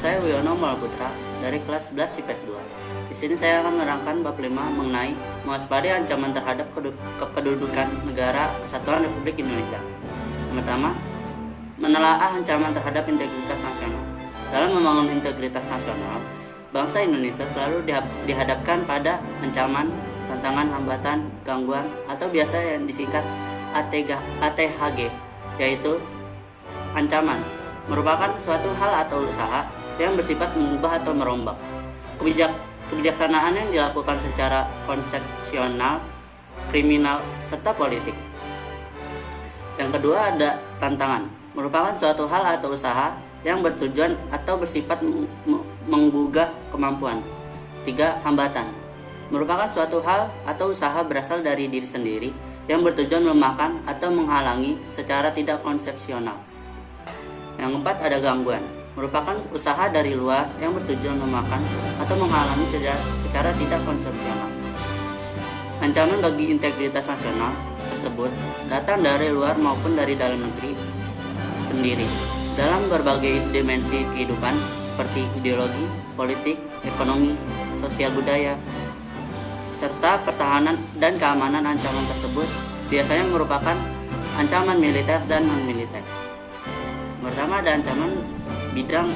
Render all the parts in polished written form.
saya Wiono Malaputra dari kelas 11 IPS 2. Di sini saya akan menerangkan bab 5 mengenai mewaspadai ancaman terhadap kependudukan negara Kesatuan Republik Indonesia. Yang pertama, menelaah ancaman terhadap integritas nasional. Dalam membangun integritas nasional, bangsa Indonesia selalu dihadapkan pada ancaman, tantangan, hambatan, gangguan, atau biasa yang disingkat ATHG, yaitu ancaman merupakan suatu hal atau usaha yang bersifat mengubah atau merombak kebijaksanaan yang dilakukan secara konsepsional, kriminal, serta politik. Yang kedua ada tantangan, merupakan suatu hal atau usaha yang bertujuan atau bersifat menggugah kemampuan. 3. Hambatan, merupakan suatu hal atau usaha berasal dari diri sendiri yang bertujuan melemahkan atau menghalangi secara tidak konsepsional. Yang keempat ada gangguan, merupakan usaha dari luar yang bertujuan melemahkan atau menghalangi secara tidak konsepsional. Ancaman bagi integritas nasional tersebut datang dari luar maupun dari dalam negeri sendiri dalam berbagai dimensi kehidupan seperti ideologi, politik, ekonomi, sosial budaya, serta pertahanan dan keamanan. Ancaman tersebut biasanya merupakan ancaman militer dan non-militer. Pertama ada ancaman bidang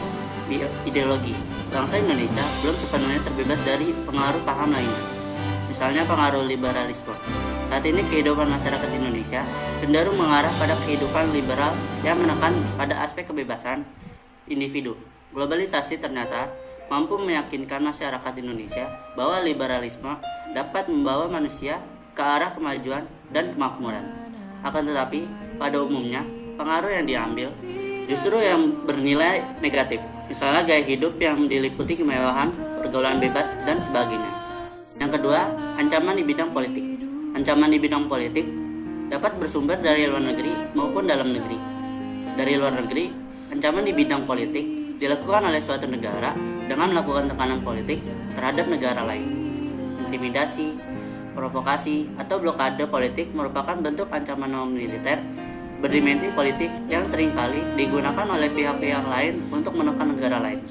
ideologi. Bangsa Indonesia belum sepenuhnya terbebas dari pengaruh paham lainnya, misalnya pengaruh liberalisme. Saat ini kehidupan masyarakat Indonesia cenderung mengarah pada kehidupan liberal yang menekan pada aspek kebebasan individu. Globalisasi ternyata mampu meyakinkan masyarakat Indonesia bahwa liberalisme dapat membawa manusia ke arah kemajuan dan kemakmuran. Akan tetapi, pada umumnya, pengaruh yang diambil justru yang bernilai negatif, misalnya gaya hidup yang diliputi kemewahan, pergaulan bebas, dan sebagainya. Yang kedua, ancaman di bidang politik. Ancaman di bidang politik dapat bersumber dari luar negeri maupun dalam negeri. Dari luar negeri, ancaman di bidang politik dilakukan oleh suatu negara dengan melakukan tekanan politik terhadap negara lain. Intimidasi, provokasi, atau blokade politik merupakan bentuk ancaman non-militer berdimensi politik yang seringkali digunakan oleh pihak-pihak lain untuk menekan negara lain.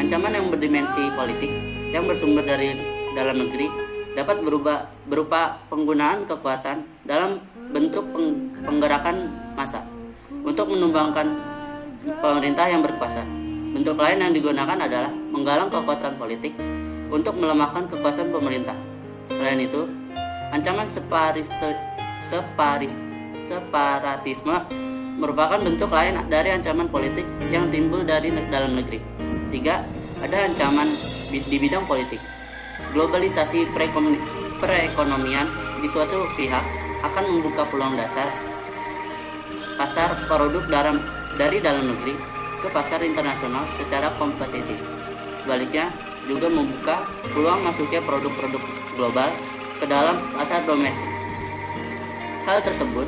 Ancaman yang berdimensi politik yang bersumber dari dalam negeri dapat berupa penggunaan kekuatan dalam bentuk penggerakan massa untuk menumbangkan pemerintah yang berkuasa. Bentuk lain yang digunakan adalah menggalang kekuatan politik untuk melemahkan kekuasaan pemerintah. Selain itu, ancaman separatisme merupakan bentuk lain dari ancaman politik yang timbul dari dalam negeri. 3. Ada ancaman di bidang politik. Globalisasi perekonomian di suatu pihak akan membuka peluang pasar produk dari dalam negeri ke pasar internasional secara kompetitif. Sebaliknya, juga membuka peluang masuknya produk-produk global ke dalam pasar domestik. Hal tersebut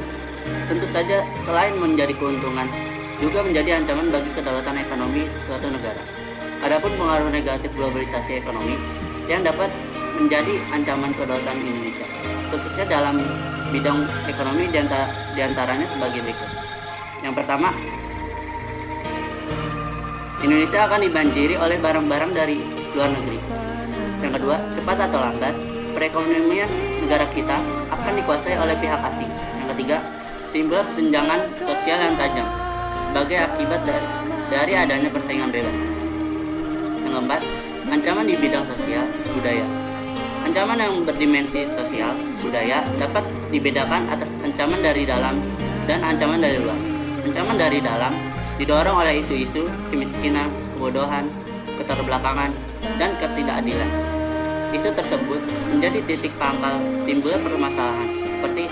tentu saja selain menjadi keuntungan, juga menjadi ancaman bagi kedaulatan ekonomi suatu negara. Adapun pengaruh negatif globalisasi ekonomi yang dapat menjadi ancaman kedaulatan Indonesia, khususnya dalam bidang ekonomi diantaranya sebagai berikut. Yang pertama, Indonesia akan dibanjiri oleh barang-barang dari luar negeri. Yang kedua, cepat atau lambat, perekonomian negara kita akan dikuasai oleh pihak asing. Yang ketiga, timbul kesenjangan sosial yang tajam sebagai akibat dari adanya persaingan bebas. Yang keempat, ancaman di bidang sosial budaya. Ancaman yang berdimensi sosial budaya dapat dibedakan atas ancaman dari dalam dan ancaman dari luar. Ancaman dari dalam didorong oleh isu-isu kemiskinan, kebodohan, keterbelakangan, dan ketidakadilan. Isu tersebut menjadi titik pangkal timbulnya permasalahan seperti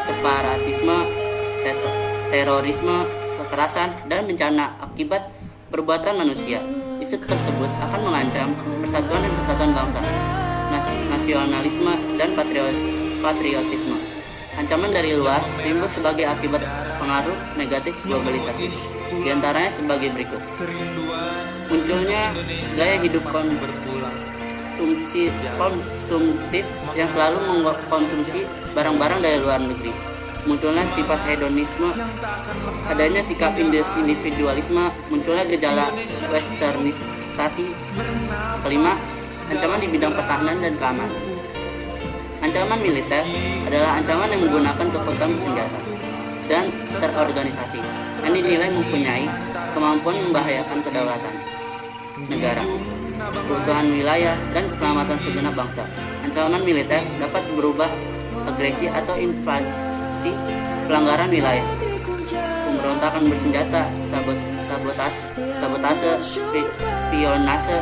separatisme, terorisme, kekerasan, dan bencana akibat perbuatan manusia. Isu tersebut akan mengancam persatuan dan kesatuan bangsa, nasionalisme, dan patriotisme. Ancaman dari luar timbul sebagai akibat pengaruh negatif globalisasi, diantaranya sebagai berikut. Munculnya gaya hidup konsumtif yang selalu mengkonsumsi barang-barang dari luar negeri. Munculnya sifat hedonisme, adanya sikap individualisme, munculnya gejala westernisme investasi. Kelima, ancaman di bidang pertahanan dan keamanan. Ancaman militer adalah ancaman yang menggunakan kekuatan bersenjata dan terorganisasi yang dinilai mempunyai kemampuan membahayakan kedaulatan negara, keutuhan wilayah, dan keselamatan segenap bangsa. Ancaman militer dapat berubah agresi atau invasi, pelanggaran wilayah, pemberontakan bersenjata, sabotase, spionase,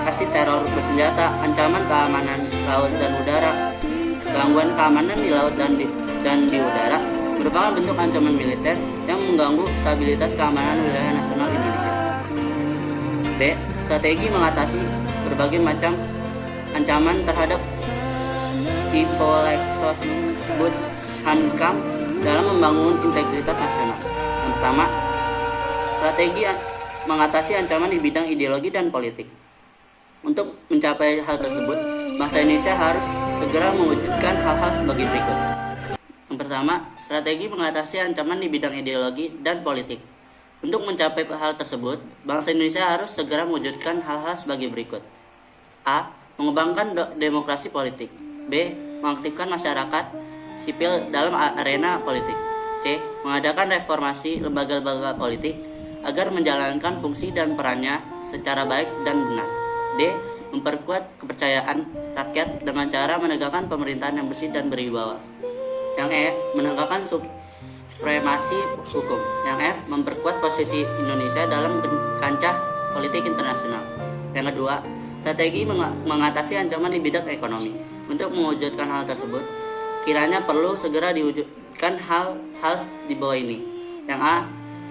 aksi teror bersenjata, ancaman keamanan laut dan udara, gangguan keamanan di laut dan di udara merupakan bentuk ancaman militer yang mengganggu stabilitas keamanan wilayah nasional Indonesia. B. Strategi mengatasi berbagai macam ancaman terhadap Ipolexosbud Hankam dalam membangun integritas nasional. Yang pertama, strategi mengatasi ancaman di bidang ideologi dan politik. Untuk mencapai hal tersebut, bangsa Indonesia harus segera mewujudkan hal-hal sebagai berikut. Yang pertama, strategi mengatasi ancaman di bidang ideologi dan politik. Untuk mencapai hal tersebut, bangsa Indonesia harus segera mewujudkan hal-hal sebagai berikut. A. Mengembangkan demokrasi politik. B. Mengaktifkan masyarakat sipil dalam arena politik. C. Mengadakan reformasi lembaga-lembaga politik agar menjalankan fungsi dan perannya secara baik dan benar. D. Memperkuat kepercayaan rakyat dengan cara menegakkan pemerintahan yang bersih dan berwibawa. Yang E. Menegakkan supremasi hukum. Yang F. Memperkuat posisi Indonesia dalam kancah politik internasional. Yang kedua, strategi mengatasi ancaman di bidang ekonomi. Untuk mewujudkan hal tersebut, kiranya perlu segera diwujudkan hal-hal di bawah ini. Yang A.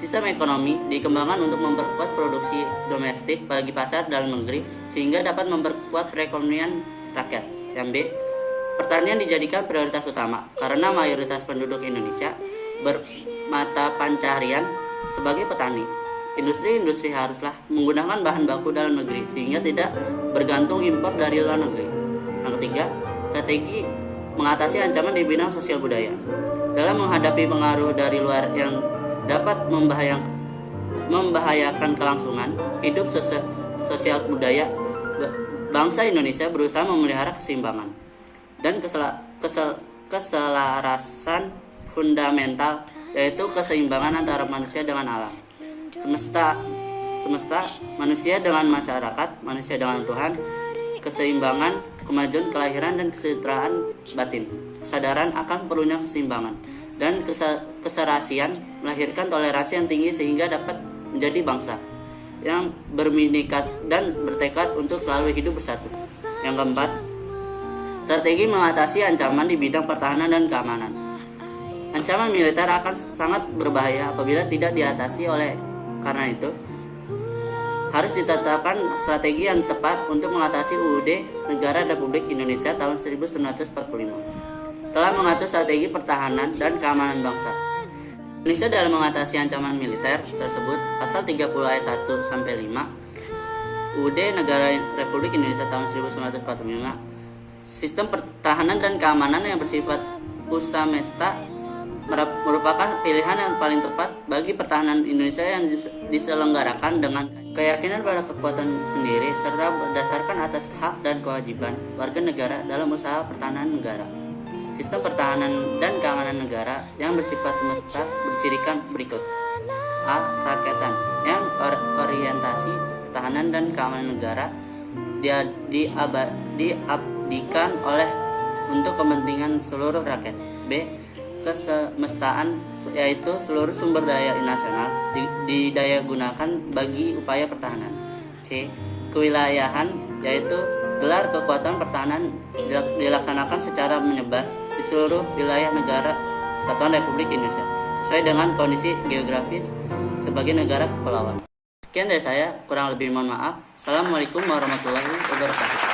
Sistem ekonomi dikembangkan untuk memperkuat produksi domestik bagi pasar dalam negeri sehingga dapat memperkuat perekonomian rakyat. Yang B. Pertanian dijadikan prioritas utama karena mayoritas penduduk Indonesia bermata pencaharian sebagai petani. Industri-industri haruslah menggunakan bahan baku dalam negeri sehingga tidak bergantung impor dari luar negeri. Yang ketiga, strategi mengatasi ancaman di bidang sosial budaya. Dalam menghadapi pengaruh dari luar yang dapat membahayakan kelangsungan hidup sosial budaya, bangsa Indonesia berusaha memelihara keseimbangan dan keselarasan fundamental, yaitu keseimbangan antara manusia dengan alam semesta, manusia dengan masyarakat, manusia dengan Tuhan, keseimbangan, kemajuan kelahiran dan kesejahteraan batin, kesadaran akan perlunya keseimbangan, dan keserasian melahirkan toleransi yang tinggi sehingga dapat menjadi bangsa yang berbineka dan bertekad untuk selalu hidup bersatu. Yang keempat, strategi mengatasi ancaman di bidang pertahanan dan keamanan. Ancaman militer akan sangat berbahaya apabila tidak diatasi. Karena itu, harus ditetapkan strategi yang tepat untuk mengatasi UUD Negara Republik Indonesia tahun 1945. Telah mengatur strategi pertahanan dan keamanan bangsa Indonesia dalam mengatasi ancaman militer tersebut. Pasal 30 ayat 1 sampai 5 UUD Negara Republik Indonesia tahun 1945, sistem pertahanan dan keamanan yang bersifat usamesta merupakan pilihan yang paling tepat bagi pertahanan Indonesia yang diselenggarakan dengan keyakinan pada kekuatan sendiri serta berdasarkan atas hak dan kewajiban warga negara dalam usaha pertahanan negara. Sistem pertahanan dan keamanan negara yang bersifat semesta bercirikan berikut. A. Kerakyatan, yang orientasi pertahanan dan keamanan negara diabdikan oleh untuk kepentingan seluruh rakyat. B. Kesemestaan, yaitu seluruh sumber daya nasional didayagunakan bagi upaya pertahanan. C. Kewilayahan, yaitu gelar kekuatan pertahanan dilaksanakan secara menyebar di seluruh wilayah negara Kesatuan Republik Indonesia sesuai dengan kondisi geografis sebagai negara kepulauan. Sekian dari saya, kurang lebih mohon maaf. Assalamualaikum warahmatullahi wabarakatuh.